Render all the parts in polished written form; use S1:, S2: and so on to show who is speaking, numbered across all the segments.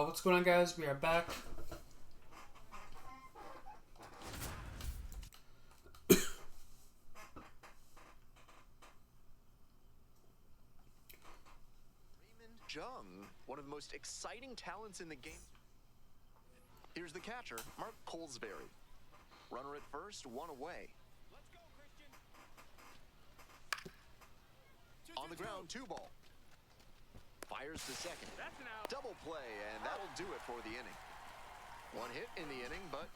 S1: What's going on, guys? We are back.
S2: Raymond Jung, one of the most exciting talents in the game. Here's the catcher, Mark Colesberry. Runner at first, one away.
S3: Let's go, Christian.
S2: On the ground, 2-ball. Fires to second.
S3: That's an out.
S2: Double play, and that'll do it for the inning. One hit in the inning, but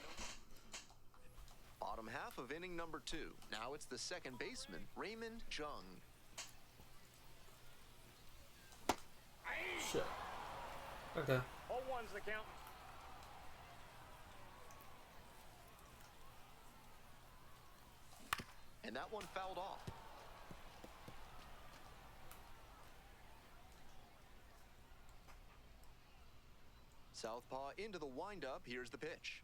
S2: bottom half of inning number 2. Now it's the second baseman, Raymond Jung.
S1: Shit. Okay.
S3: 0-1's the count.
S2: And that one fouled off. Southpaw into the windup. Here's the pitch.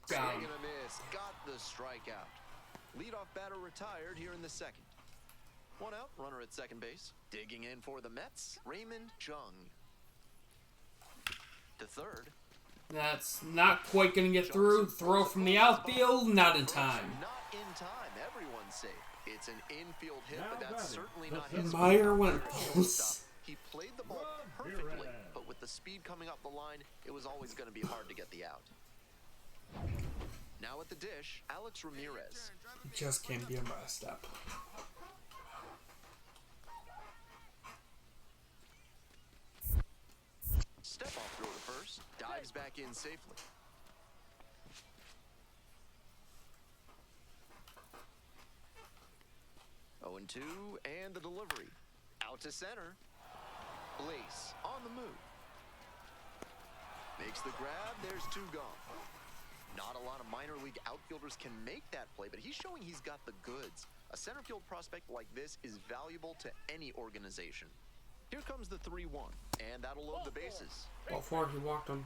S2: Swing
S1: Got
S2: and
S1: him.
S2: a miss. Got the strikeout. Leadoff batter retired here in the second. One out. Runner at second base. Digging in for the Mets, Raymond Jung. To third.
S1: That's not quite going to get through. Throw from the outfield, not in time.
S2: Not in time. Everyone's safe. It's an infield hit, but that's certainly not his
S1: Meyer
S2: fault.
S1: went close.
S2: He played the ball perfectly, but with the speed coming up the line, it was always going to be hard to get the out. Now at the dish, Alex Ramirez.
S1: Just can't be a step.
S2: Step off throw to first, dives back in safely. Oh, 0-2, and the delivery. Out to center. Blaze on the move. Makes the grab, there's 2 gone. Not a lot of minor league outfielders can make that play, but he's showing he's got the goods. A center field prospect like this is valuable to any organization. Here comes the 3-1, and that'll load the bases.
S1: Ball 4, he walked him.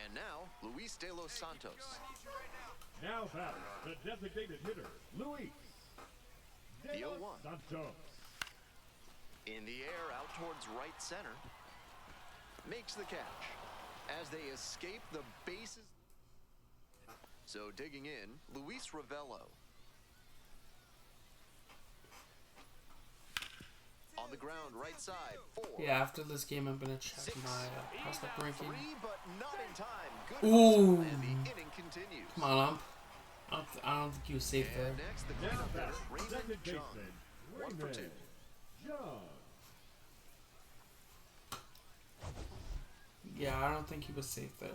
S2: And now, Luis De Los Santos.
S4: Now batting, the designated hitter, Luis
S2: The
S4: De Los
S2: 0-1.
S4: Santos.
S2: In the air, out towards right center. Makes the catch. As they escape the bases. So digging in, Luis Ravello. On the ground, right side, 4.
S1: Yeah, after this game, I'm going to check my prospect ranking.
S2: 3, but not in time. Good
S1: Ooh.
S2: hustle, and the inning continues.
S1: Come on, Ump. I don't think he was safe there.
S2: And next, the
S4: Now
S2: cleanup hitter,
S4: batting,
S2: Raymond
S4: second
S2: Jung.
S4: baseman,
S2: 1 for 2.
S4: Raymond Jung.
S1: Yeah, I don't think he was safe there.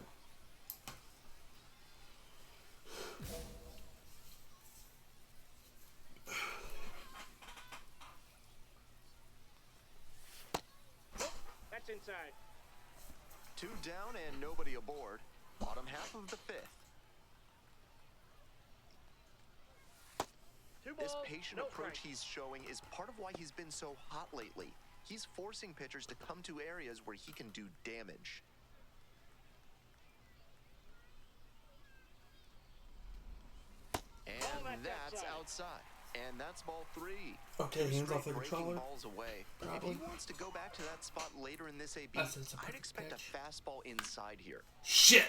S3: That's inside.
S2: 2 down and nobody aboard. Bottom half of the 5th.
S3: Two
S2: This
S3: balls,
S2: patient
S3: no
S2: approach
S3: strikes.
S2: he's showing is part of why he's been so hot lately. He's forcing pitchers to come to areas where he can do damage. And that's outside. And that's ball 3.
S1: Okay, hands off the
S2: Breaking
S1: controller.
S2: balls away.
S1: Probably.
S2: If he wants to go back to that spot later in this AB,
S1: That's a
S2: I'd
S1: perfect
S2: expect
S1: pitch.
S2: a fastball inside here.
S1: Shit!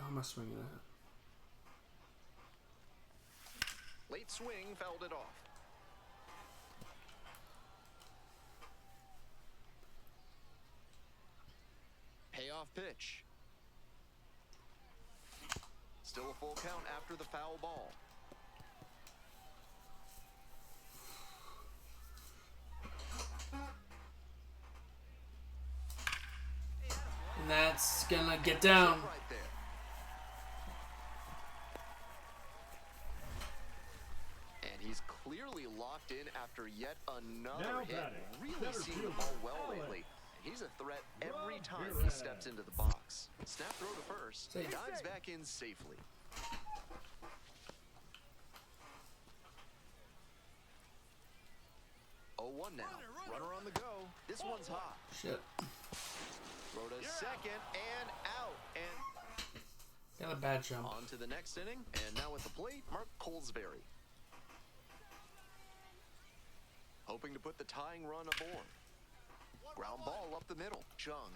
S1: How am I swinging at?
S2: Late swing, fouled it off. Payoff pitch. Still a full count after the foul ball.
S1: And that's gonna get down.
S2: Right there. And he's clearly locked in after yet another
S4: Now
S2: hit.
S4: batting,
S2: Really
S4: center
S2: seeing the
S4: fielder,
S2: ball well
S4: Alex
S2: lately. He's a threat every time he
S4: Ramirez.
S2: steps into the box. Snap throw to first.
S1: Safe.
S2: Dives back in safely. Oh, 1 now. Runner on the go. This one's hot.
S1: Shit.
S2: Throw to second and out. And
S1: Got a bad jump.
S2: on to the next inning. And now at the plate, Mark Colesberry. hoping to put the tying run aboard. Ground ball up the middle. Jung.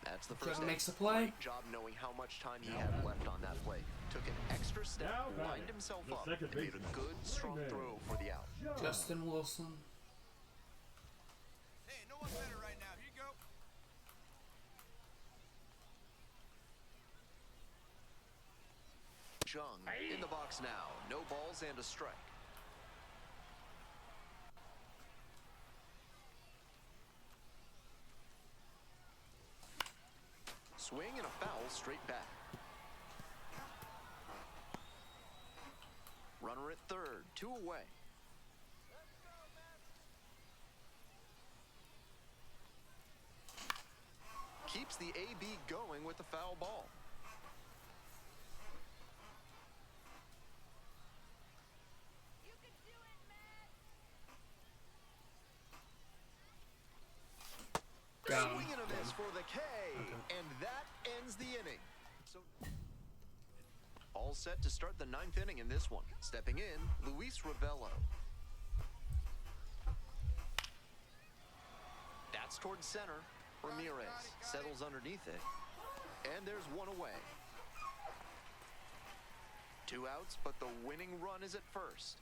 S2: That's the first
S1: Jung
S2: out.
S1: makes the play.
S2: Great job knowing how much time he had left on that play. Took an extra step,
S4: Now
S2: lined
S4: batting,
S2: himself
S4: the
S2: up,
S4: second
S2: and made a
S4: baseman,
S2: good, strong
S4: Raymond.
S2: throw for the out.
S4: Jung.
S1: Justin Wilson.
S5: Hey, no one better right now. Here you go.
S2: Jung in the box now. No balls and a strike. Swing and a foul straight back. Runner at third, 2 away. Keeps the AB going with the foul ball.
S1: Got him.
S2: Swing and a miss for the K, and that ends the inning. So, all set to start the 9th inning in this one. Stepping in, Luis Ravello. That's towards center. Ramirez settles underneath it, and there's one away. 2 outs, but the winning run is at first.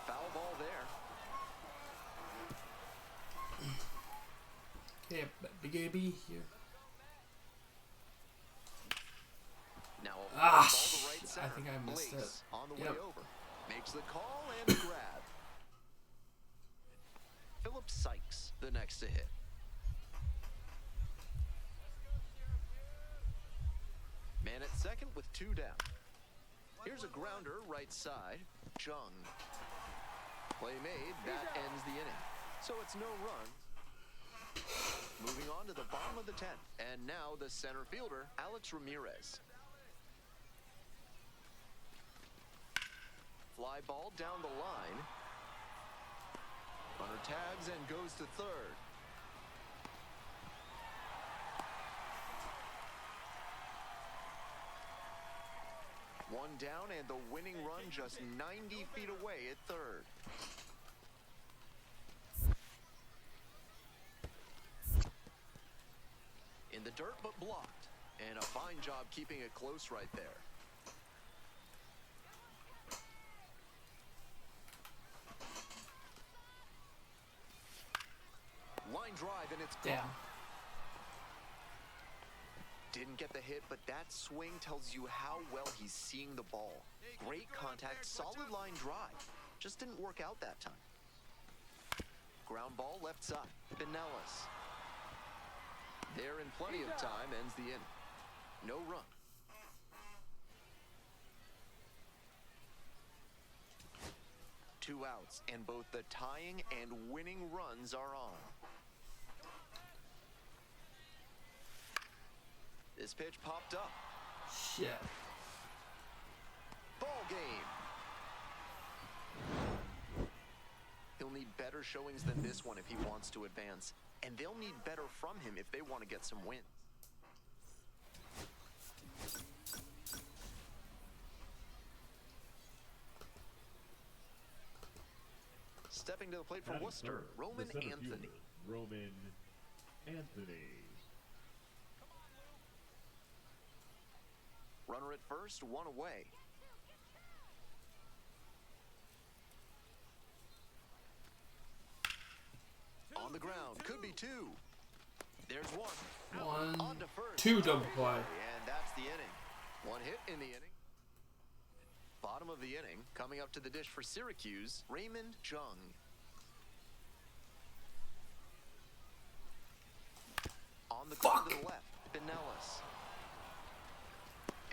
S2: Foul ball there.
S1: Okay, Big AB here.
S2: Now a
S1: Ah,
S2: ball to right
S1: I
S2: center.
S1: think I missed
S2: Blaze
S1: it.
S2: on the
S1: Yep.
S2: way over. Makes the call and a grab. Philip Sykes, the next to hit. Man at second with 2 down. Here's a grounder right side. Jung. Play made. That ends the inning. So it's no run. Moving on to the bottom of the 10th. And now the center fielder, Alex Ramirez. Fly ball down the line. Runner tags and goes to third. One down and the winning run just 90 feet away at third. In the dirt but blocked. And a fine job keeping it close right there. Line drive and it's gone.
S1: Damn.
S2: Didn't get the hit, but that swing tells you how well he's seeing the ball. Great contact, solid line drive. Just didn't work out that time. Ground ball left side. Pinellas. There in plenty of time ends the inning. No run. Two outs, and both the tying and winning runs are on. This pitch popped up.
S1: Shit.
S2: Ball game. He'll need better showings than this one if he wants to advance. And they'll need better from him if they want to get some wins. Stepping to the plate for
S4: Batting
S2: Worcester,
S4: third, the
S2: Roman
S4: center
S2: Anthony.
S4: fielder, Roman Anthony.
S2: Runner at first, one away. On the ground, could be 2. There's one.
S1: One,
S2: On to first.
S1: 2 double play.
S2: And that's the inning. One hit in the inning. Bottom of the inning, coming up to the dish for Syracuse, Raymond Jung. On the ground to the left, Pinellas.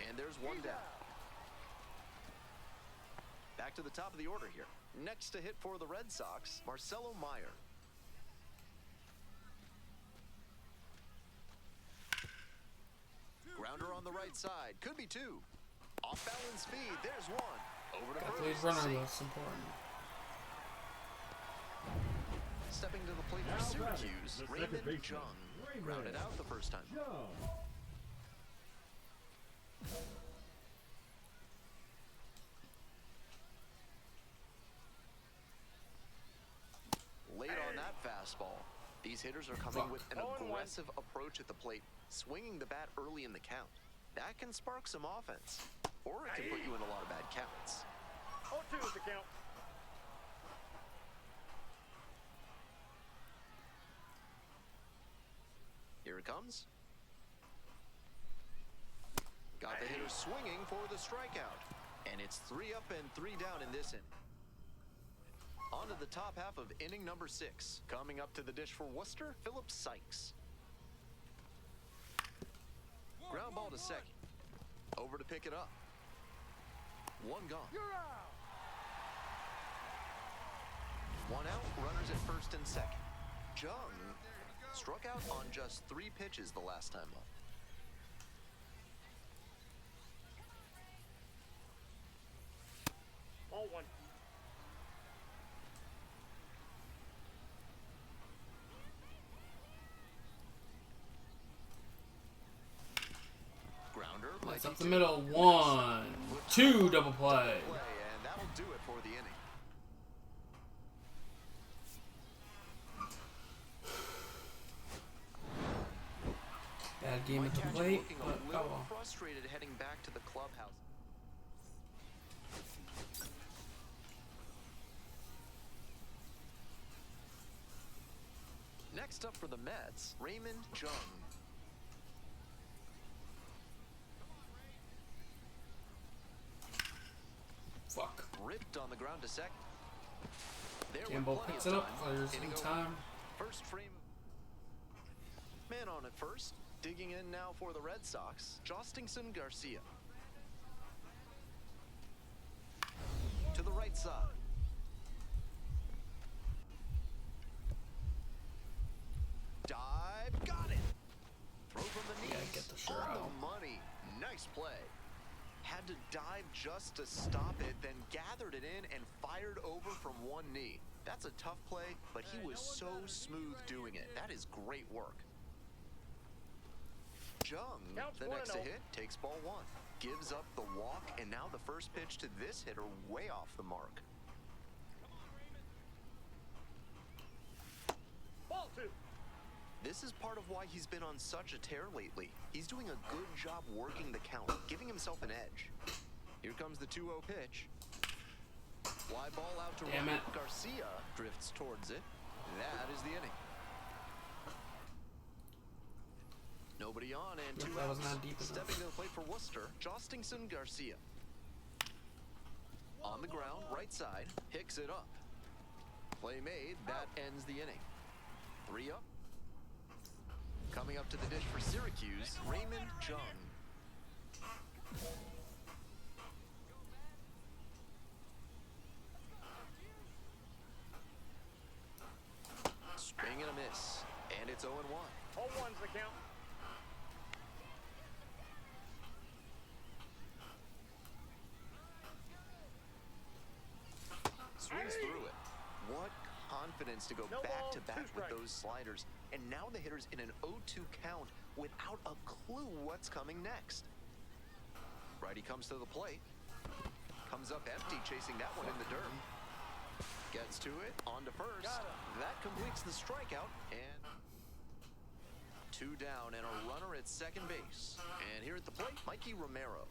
S2: And there's one down. Back to the top of the order here. Next to hit for the Red Sox, Marcelo Meyer. Grounder on the right side. Could be 2. Off balance speed. There's one. Over to
S1: Got the lead
S2: first.
S1: runner,
S2: Safe.
S1: that's important.
S2: Stepping to the plate
S4: Now
S2: for
S4: batting,
S2: Syracuse,
S4: the second
S2: Raymond
S4: baseman,
S2: Jung.
S4: Raymond
S2: Grounded out the first time.
S4: Jung.
S2: fastball. These hitters are coming
S1: Fuck.
S2: with an
S3: 0-1.
S2: aggressive approach at the plate, swinging the bat early in the count. That can spark some offense, or it can put you in a lot of bad counts.
S3: 0-2 is the count.
S2: Here it comes. Got the hitter swinging for the strikeout. And it's 3 up and 3 down in this inning. On to the top half of inning number 6. Coming up to the dish for Worcester, Philip Sykes. Ground ball to second. Over to pick it up. One gone. One out, runners at first and second. Jung struck out on just 3 pitches the last time up.
S3: Ball 1.
S2: Grounder.
S1: That's
S2: like
S1: up the
S2: he
S1: middle.
S2: did.
S1: 1, 2 double play.
S2: And that'll do it for the inning.
S1: Bad game at the
S2: Catcher
S1: plate,
S2: looking
S1: but
S2: a
S1: oh
S2: little
S1: well.
S2: frustrated heading back to the clubhouse. Next up for the Mets, Raymond Jung.
S1: Fuck.
S2: Ripped on the ground to second. There with
S1: Campbell
S2: plenty
S1: picks
S2: of
S1: it up,
S2: time.
S1: clears
S2: Inning
S1: in
S2: over.
S1: time.
S2: First frame. Man on at first. Digging in now for the Red Sox, Jostingson Garcia. To the right side. Dive, got it. Throw from the knees.
S1: Yeah, get the shirt
S2: on
S1: out.
S2: the money. Nice play. Had to dive just to stop it, then gathered it in and fired over from one knee. That's a tough play, but he was so smooth doing it. That is great work. Jung,
S3: Counts
S2: the
S3: 1-0.
S2: next to hit, takes ball 1. Gives up the walk, and now the first pitch to this hitter way off the mark.
S3: Ball 2.
S2: This is part of why he's been on such a tear lately. He's doing a good job working the count, giving himself an edge. Here comes the 2-0 pitch. Fly ball out to
S1: Damn
S2: right.
S1: it.
S2: Garcia drifts towards it. That is the inning. Nobody on and 2
S1: That was
S2: outs.
S1: not deep enough.
S2: Stepping to the plate for Worcester, Jostingson Garcia. On the ground, right side, picks it up. Play made, that ends the inning. 3 up. Coming up to the dish for Syracuse, Raymond Jung. Swing and a miss, and it's 0-1.
S3: 0-1's the count.
S2: Swings through it. What confidence to go
S3: No
S2: back
S3: ball,
S2: to back
S3: 2
S2: with
S3: strikes.
S2: those sliders. And now the hitter's in an 0-2 count without a clue what's coming next. Righty comes to the plate. Comes up empty, chasing that one in the dirt. Gets to it, on to first. That completes the strikeout, and 2 down and a runner at second base. And here at the plate, Mikey Romero.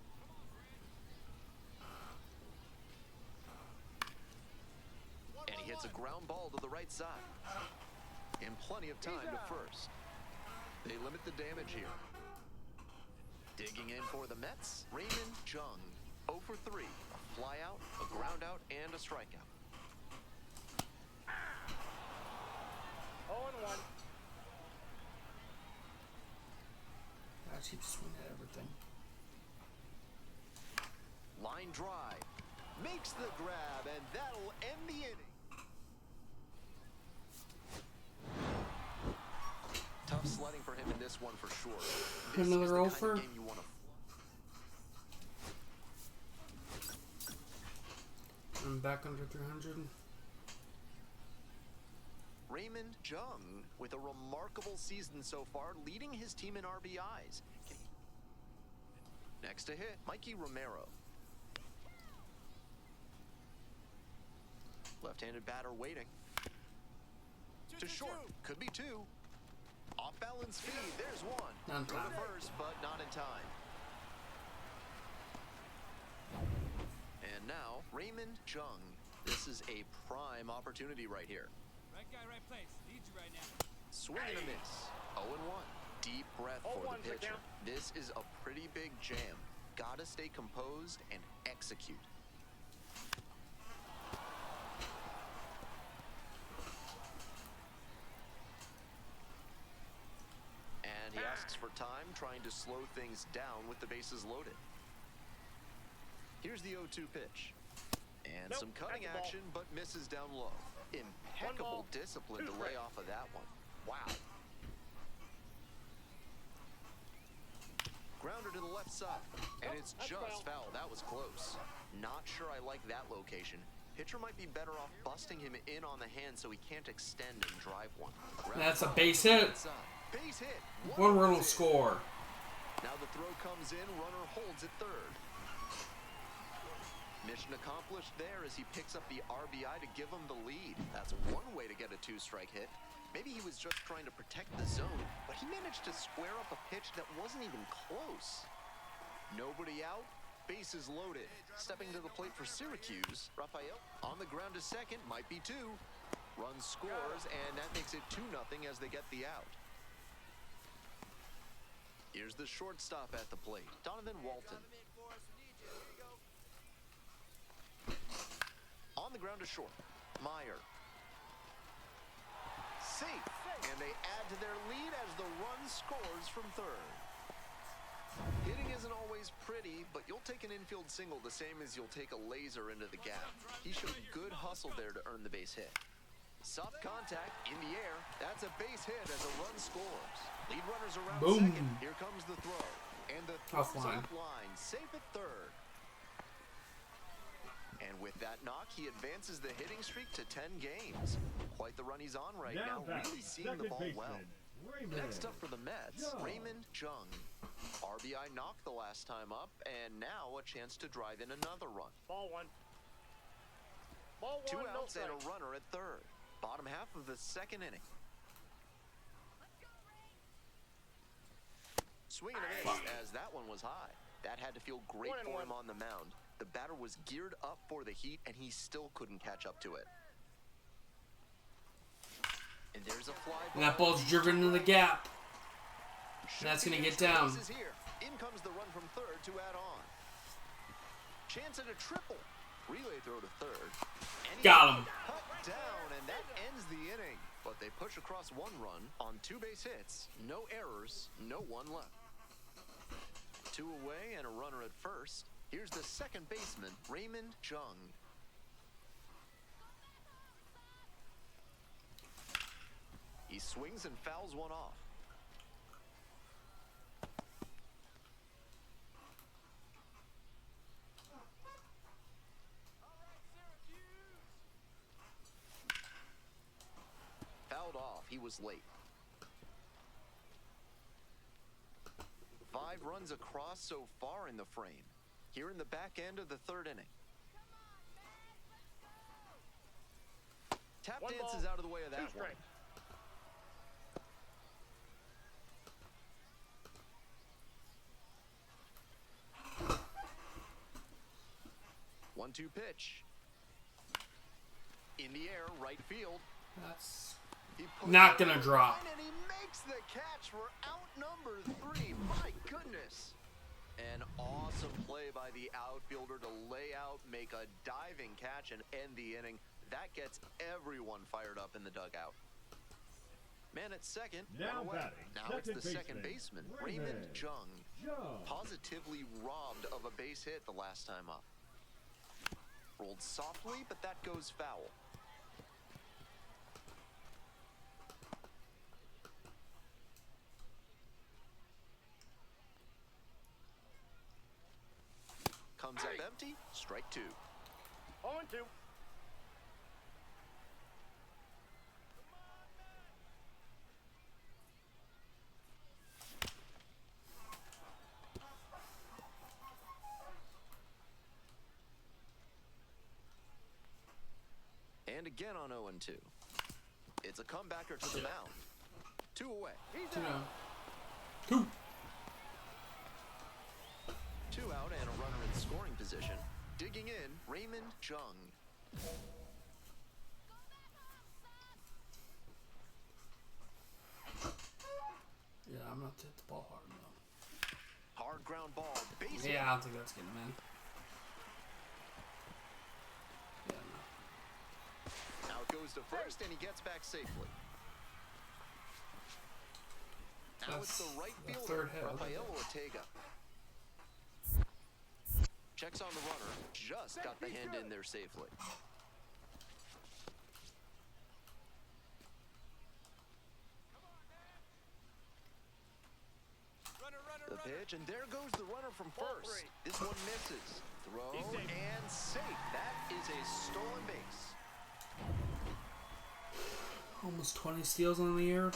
S2: And he hits a ground ball to the right side. In plenty of time to first. They limit the damage here. Digging in for the Mets, Raymond Jung. 0 for 3. A fly out, a ground out, and a strikeout.
S3: 0-1.
S1: God, she just swing at everything.
S2: Line drive. Makes the grab, and that'll end the inning. Tough sledding for him in this one for sure. This
S1: Another
S2: is the kind
S1: offer?
S2: of game you want to.
S1: I'm back under 300.
S2: Raymond Jung with a remarkable season so far, leading his team in RBIs. Next to hit, Mikey Romero. Left-handed batter waiting. To short. Could be 2. Off balance feed. There's 1.
S1: Not in
S2: Go
S1: time.
S2: to first, but not in time. And now, Raymond Jung. This is a prime opportunity right here.
S5: Right guy, right place. Need you right now.
S2: Swing and a miss. 0-1. Deep breath for
S3: 0-1's
S2: the
S3: the
S2: pitcher.
S3: count.
S2: This is a pretty big jam. Gotta stay composed and execute. And he asks for time, trying to slow things down with the bases loaded. Here's the 0-2 pitch. And
S3: Nope,
S2: some cutting
S3: that's a ball.
S2: action, but misses down low. Impeccable
S3: ball,
S2: discipline
S3: 2
S2: to lay
S3: strikes.
S2: off of that one. Wow. Grounder to the left side. And it's
S3: that's
S2: just
S3: foul.
S2: foul. That was close. Not sure I like that location. Pitcher might be better off busting him in on the hand so he can't extend and drive one.
S1: That's a base hit.
S2: Inside. Base hit.
S1: One run will
S2: runs in.
S1: score.
S2: Now the throw comes in. Runner holds at third. Mission accomplished there as he picks up the RBI to give him the lead. That's one way to get a 2-strike hit. Maybe he was just trying to protect the zone, but he managed to square up a pitch that wasn't even close. Nobody out. Bases loaded. Stepping to the plate for Syracuse, Rafael on the ground to second, might be 2. Run scores, and that makes it 2-0 as they get the out. Here's the shortstop at the plate, Donovan Walton. On the ground to short, Meyer. Safe, and they add to their lead as the run scores from third. Hitting isn't always pretty, but you'll take an infield single the same as you'll take a laser into the gap. He showed good hustle there to earn the base hit. Soft contact in the air. That's a base hit as a run scores. Lead runners around
S1: Boom.
S2: second. Here comes the throw. And the throw's
S1: Offline.
S2: offline. Safe at third. And with that knock, he advances the hitting streak to 10 games. Quite the run he's on right now.
S4: batting,
S2: Really seeing the
S4: second
S2: ball
S4: baseman,
S2: well.
S4: Raymond
S2: Next up for the Mets,
S4: Jung.
S2: Raymond Jung. RBI knocked the last time up, and now a chance to drive in another run.
S3: Ball 1. Ball 1,
S2: 2
S3: no
S2: outs and
S3: strike.
S2: a runner at third. Bottom half of the second inning. Swing and a miss as that one was high. That had to feel great
S3: 1-1.
S2: for him on the mound. The batter was geared up for the heat, and he still couldn't catch up to it. And there's a fly ball.
S1: And that ball's driven into the gap.
S2: Should
S1: That's
S2: be
S1: gonna get
S2: extra
S1: down.
S2: bases here. In comes the run from third to add on. Chance at a triple. Relay throw to third. And he
S1: Got him.
S2: Cut down, and that ends the inning. But they push across 1 run on 2 base hits. No errors, no one left. 2 away and a runner at first. Here's the second baseman, Raymond Jung. He swings and fouls one off. Fouled off. He was late. 5 runs across so far in the frame. Here in the back end of the third inning. Tap
S3: 1
S2: dance
S3: ball,
S2: is out of the way of
S3: 2
S2: that one.
S3: strikes.
S2: One-two pitch. In the air, right field.
S1: That's
S2: He puts
S1: Not
S2: it
S1: gonna
S2: over
S1: drop.
S2: the line, and he makes the catch for out number 3. My goodness. An awesome play by the outfielder to lay out, make a diving catch, and end the inning. That gets everyone fired up in the dugout. Man at second,
S4: Now
S2: one away.
S4: batting,
S2: Now it's the second
S4: second
S2: baseman,
S4: baseman,
S2: Raymond
S4: Raymond
S2: Jung.
S4: Jung.
S2: Positively robbed of a base hit the last time up. Rolled softly, but that goes foul. Comes up empty, strike 2.
S3: 0-2.
S2: And again on 0-2. It's a comebacker to the mound. 2 away.
S3: He's
S1: Two
S3: out.
S1: down. Two.
S2: 2 out and a runner in scoring position. Digging in, Raymond Jung.
S1: Yeah, I'm not hit the ball hard enough.
S2: Hard ground ball. Base hit.
S1: Yeah, I don't think that's getting him in. Yeah, no.
S2: Now it goes to first, and he gets back safely. Now it's
S1: That's
S2: the right
S1: the
S2: fielder,
S1: third hit.
S2: Rafael Ortega. Checks on the runner. Just got the hand in there safely. The pitch, and there goes the runner from first. This one misses. Throw and safe. That is a stolen base.
S1: Almost 20 steals on the year.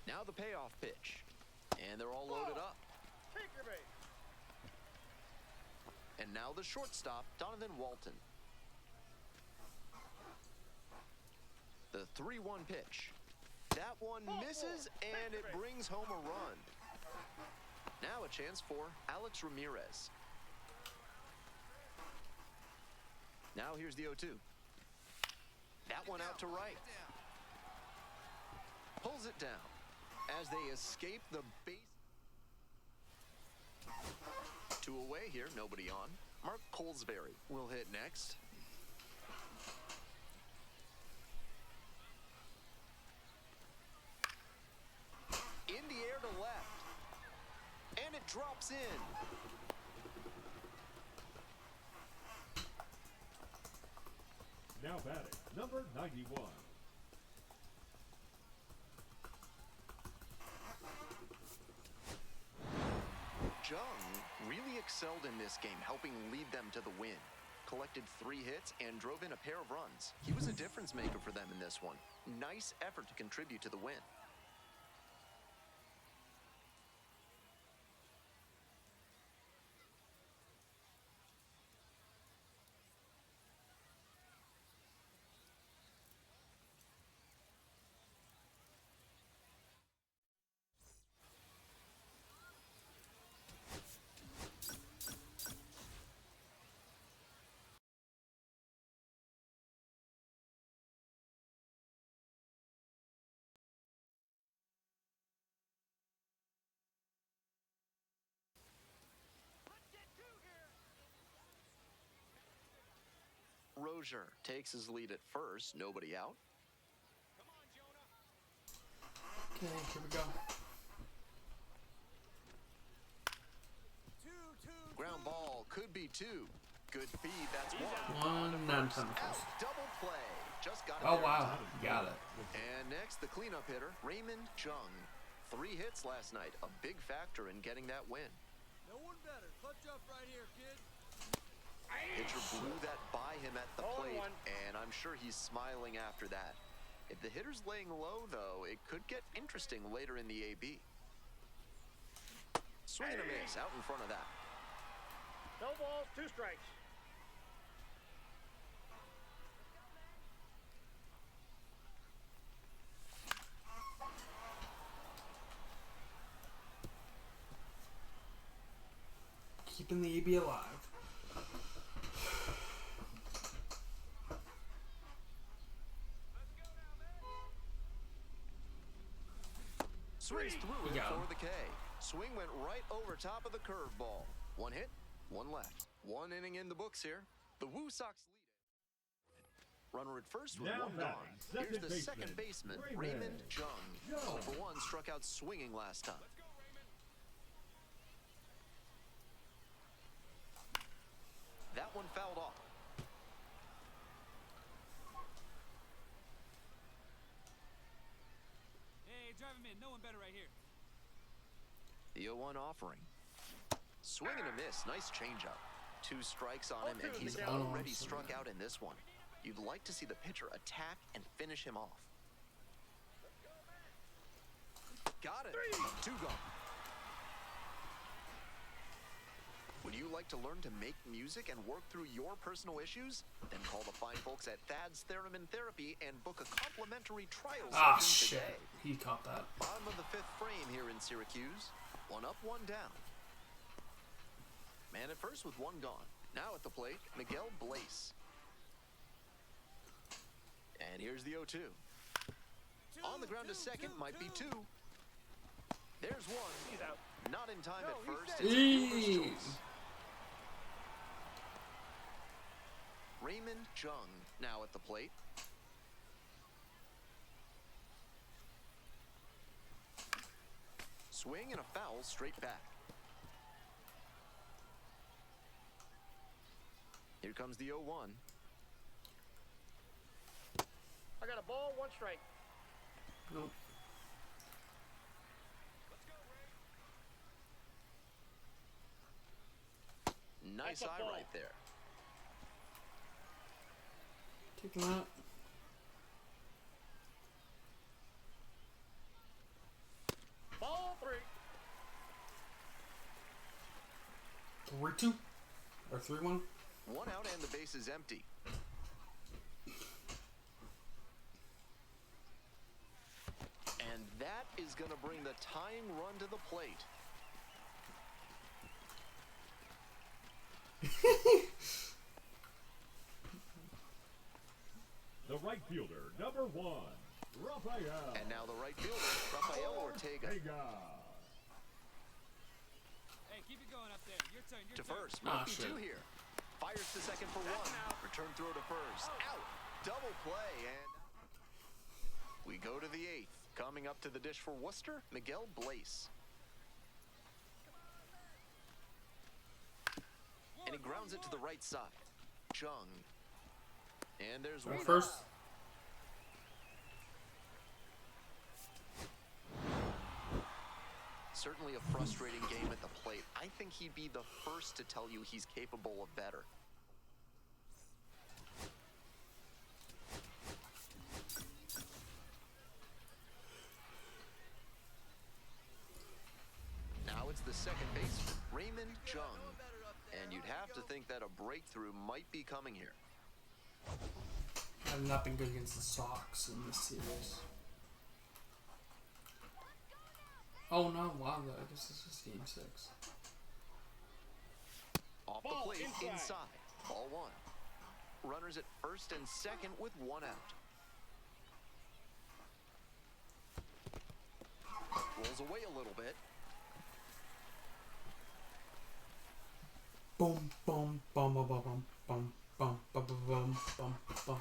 S2: Now the payoff pitch. And they're all loaded up.
S3: Take your base.
S2: And now the shortstop, Donovan Walton. The 3-1 pitch. That one misses, and it brings home a run. Now a chance for Alex Ramirez. Now here's the 0-2. That one out to right. Pulls it down as they escape the base. 2 away here, nobody on. Mark Colesberry will hit next. In the air to left. And it drops in.
S4: Now batting, number 91.
S2: Jung really excelled in this game, helping lead them to the win. Collected 3 hits and drove in a pair of runs. He was a difference maker for them in this one. Nice effort to contribute to the win. Rozier takes his lead at first, nobody out.
S1: Okay, here we go.
S2: Ground ball could be 2. Good feed, that's 1.
S1: One, none, ton
S2: Out, double play. Just got it
S1: Oh,
S2: there in
S1: wow.
S2: time.
S1: Got it.
S2: And next, the cleanup hitter, Raymond Jung. 3 hits last night, a big factor in getting that win.
S5: No one better. Clutch up right here, kid.
S2: Pitcher blew that by him at the
S3: 0-1.
S2: plate, and I'm sure he's smiling after that. If the hitter's laying low, though, it could get interesting later in the AB. Swing and a miss out in front of that.
S3: No balls, 2 strikes.
S1: Keeping the AB alive.
S2: Swings through it
S1: got him.
S2: for the K. Swing went right over top of the curveball. 1 hit, 1 left. 1 inning in the books here. The Woo Sox lead it. Runner at first with
S4: Now
S2: 1
S4: batting,
S2: gone. Here's the second baseman, Raymond Jung. 0 for 1, struck out swinging last time. That one fouled off.
S5: Hey, drive him in. No one better right here.
S2: The 0-1 offering. Swing and a miss. Nice changeup. 2 strikes on him, and
S3: 0-2
S2: he's
S3: the count.
S2: already struck out in this one. You'd like to see the pitcher attack and finish him off. Got it. 2 gone. When you you like to learn to make music and work through your personal issues? Then call the fine folks at Thad's Theremin Therapy and book a complimentary trial
S1: Ah,
S2: session
S1: shit.
S2: today.
S1: He caught that.
S2: Bottom of the 5th frame here in Syracuse. 1 up, 1 down. Man at first with 1 gone. Now at the plate, Miguel Blaze. And here's the 0-2. On the ground to second, might be 2. There's 1.
S3: He's out.
S2: Not in time
S3: No,
S2: at
S3: he's
S2: first.
S3: dead.
S2: It's a fielder's choice. Raymond Jung now at the plate. Swing and a foul straight back. Here comes the 0-1.
S3: I got a ball, 1 strike.
S1: Nope.
S2: Nice
S3: That's a
S2: eye
S3: ball.
S2: right there.
S1: Take him out.
S3: Ball 3.
S1: 3-2 or 3-1.
S2: 1 out and the base is empty. And that is going to bring the tying run to the plate.
S4: The right fielder, number 1, Rafael
S2: And now the right fielder, Rafael Ortega.
S4: Ortega.
S5: Hey, keep it going up there. Your turn. Your
S2: To
S5: turn.
S2: first,
S1: Ah,
S2: might be
S1: shit.
S2: 2 here. Fires to second for 1. Return throw to first. Out. Double play and we go to the 8th. Coming up to the dish for Worcester, Miguel Blaze. And he grounds it to the right side. Jung. And there's
S1: Right
S2: 1
S1: first.
S2: Certainly a frustrating game at the plate. I think he'd be the first to tell you he's capable of better. Now it's the second baseman, Raymond Jung. And you'd have to think that a breakthrough might be coming here.
S1: I've not been good against the Sox in this series. Oh no, wow, I guess this is game 6.
S2: Off the
S3: Ball
S2: plate,
S3: inside.
S2: inside. Ball 1. Runners at first and second with 1 out. Rolls away a little bit.
S1: Boom, boom, boom, boom, boom, boom, boom, boom, boom, boom, boom, boom.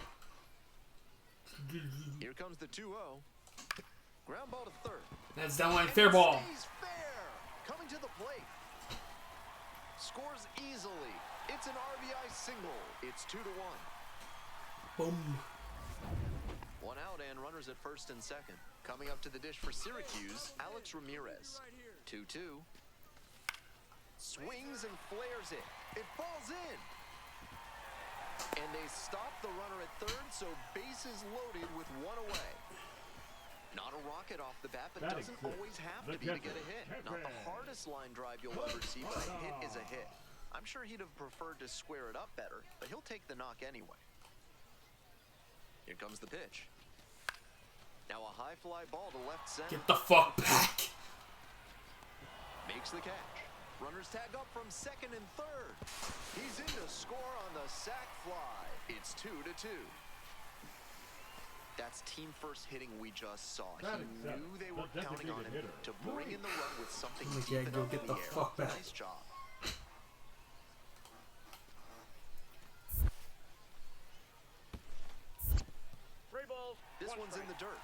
S2: Here comes the 2-0. Ground ball to third.
S1: That's down line,
S2: And
S1: fair
S2: it
S1: ball.
S2: stays fair. Coming to the plate. Scores easily. It's an RBI single. It's 2-1.
S1: Boom.
S2: 1 out and runners at first and second. Coming up to the dish for Syracuse, Alex Ramirez. 2-2. Swings and flares it. It falls in. And they stop the runner at third, so bases loaded with 1 away. Not a rocket off the bat, but
S4: Batting
S2: doesn't
S4: sixth,
S2: always have
S4: the
S2: to be to get
S4: catcher,
S2: a hit.
S4: Pepe.
S2: Not the hardest line drive you'll ever see, but a hit is a hit. I'm sure he'd have preferred to square it up better, but he'll take the knock anyway. Here comes the pitch. Now a high fly ball to left center.
S1: Get the fuck back.
S2: Makes the catch. Runners tag up from second and third. He's in to score on the sac fly. It's 2-2. That's team first hitting we just saw. He
S4: Batting
S2: knew
S4: seventh,
S2: they were
S4: the
S2: counting on him
S4: designated
S2: to
S4: hitter,
S2: bring in the run with something
S1: Like,
S2: deep
S1: yeah,
S2: and
S1: go
S2: up
S1: get
S2: in
S1: the
S2: the air.
S1: fuck back.
S2: Nice job.
S3: Three balls.
S2: This
S3: 1
S2: one's in
S3: strike.
S2: the dirt.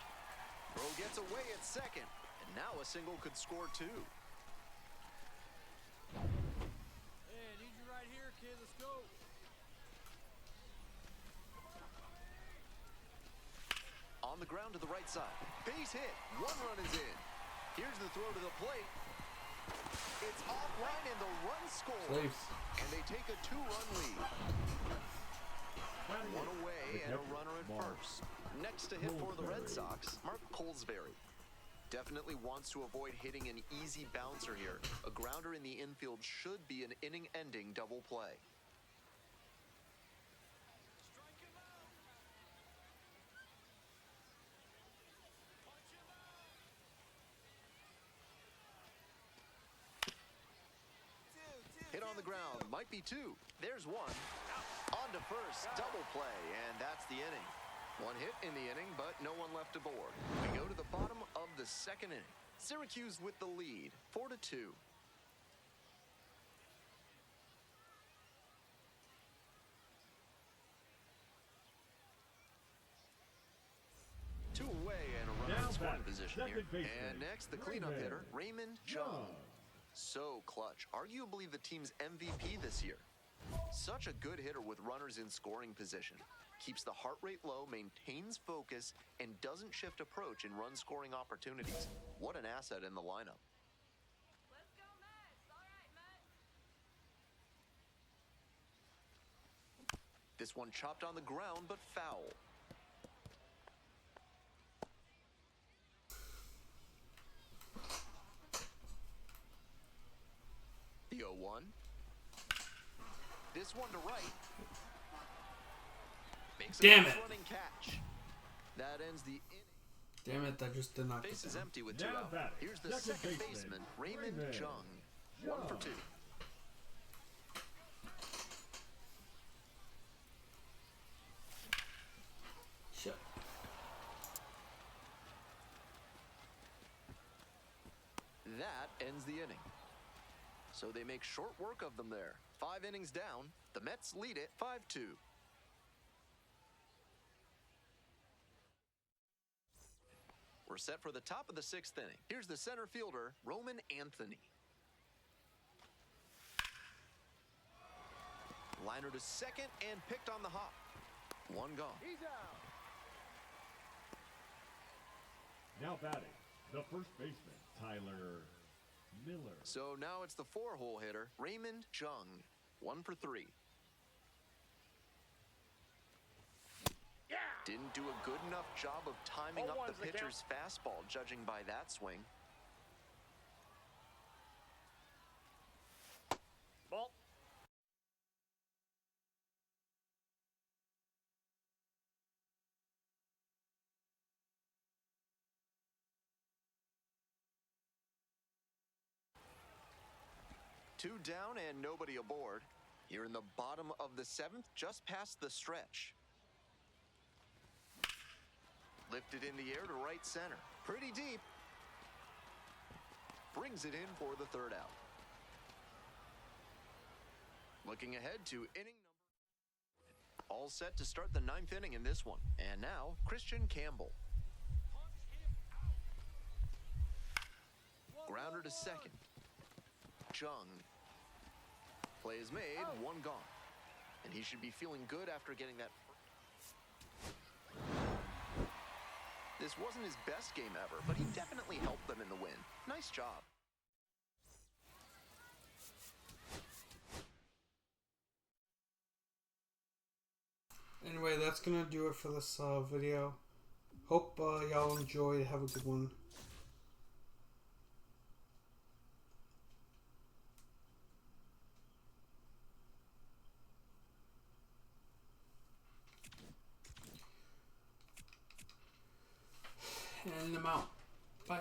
S2: Bro gets away at second, and now a single could score 2.
S5: Hey, I need you right here, kid. Let's go.
S2: On the ground to the right side. Base hit. 1 run is in. Here's the throw to the plate. It's offline and the run scores.
S1: Safe.
S2: And they take a 2-run lead.
S4: Batting
S2: 1
S4: eighth,
S2: away
S4: the
S2: and a
S4: catcher,
S2: runner at
S4: Mark
S2: first. Next to hit for the Red
S4: Colesberry.
S2: Sox, Mark Colesberry. Definitely wants to avoid hitting an easy bouncer here. A grounder in the infield should be an inning-ending double play. Hit on the ground, might be two. There's one. On to first, double play, and that's the inning. One hit in the inning, but no one left aboard. We go to the bottom of the second inning. Syracuse with the lead, 4-2. Two away and a runner
S4: Now
S2: in scoring
S4: batting,
S2: position here.
S4: second baseman,
S2: And next, the cleanup
S4: Raymond
S2: hitter, Raymond Chung. So clutch, arguably the team's MVP this year. Such a good hitter with runners in scoring position. Keeps the heart rate low, maintains focus, and doesn't shift approach in run-scoring opportunities. What an asset in the lineup.
S6: Let's go, Mets. All right, Mets.
S2: This one chopped on the ground, but foul. The 0-1. This one to right. Makes a
S1: Damn
S2: nice
S1: it.
S2: running catch. That ends the inning.
S1: Damn it, that just did not get
S2: Base is
S1: down.
S2: empty with two
S4: Now
S2: out.
S4: batting,
S2: Here's the
S4: second
S2: second
S4: baseman,
S2: baseman, Raymond
S4: Raymond
S2: Chung. 1 for 2.
S1: Shit.
S2: That ends the inning. So they make short work of them there. 5 innings down. The Mets lead it 5-2. We're set for the top of the 6th inning. Here's the center fielder, Roman Anthony. Liner to second and picked on the hop. One gone.
S3: He's out.
S4: Now batting, the first baseman, Tyler Miller.
S2: So now it's the 4-hole hitter, Raymond Chung. 1 for 3.
S3: Yeah.
S2: Didn't do a good enough job of timing up
S3: 0-1's
S2: the
S3: the
S2: pitcher's fastball, judging by that swing.
S3: Ball.
S2: Two down and nobody aboard. Here in the bottom of the 7th, just past the stretch. Lifted in the air to right center. Pretty deep. Brings it in for the 3rd out. Looking ahead to inning number. All set to start the 9th inning in this one. And now, Christian Campbell. Grounder to second. Chung. Play is made, one gone. And he should be feeling good after getting that. This wasn't his best game ever, but he definitely helped them in the win. Nice job.
S1: Anyway, that's gonna do it for this video. Hope y'all enjoyed. Have a good one. And I'm out. Bye.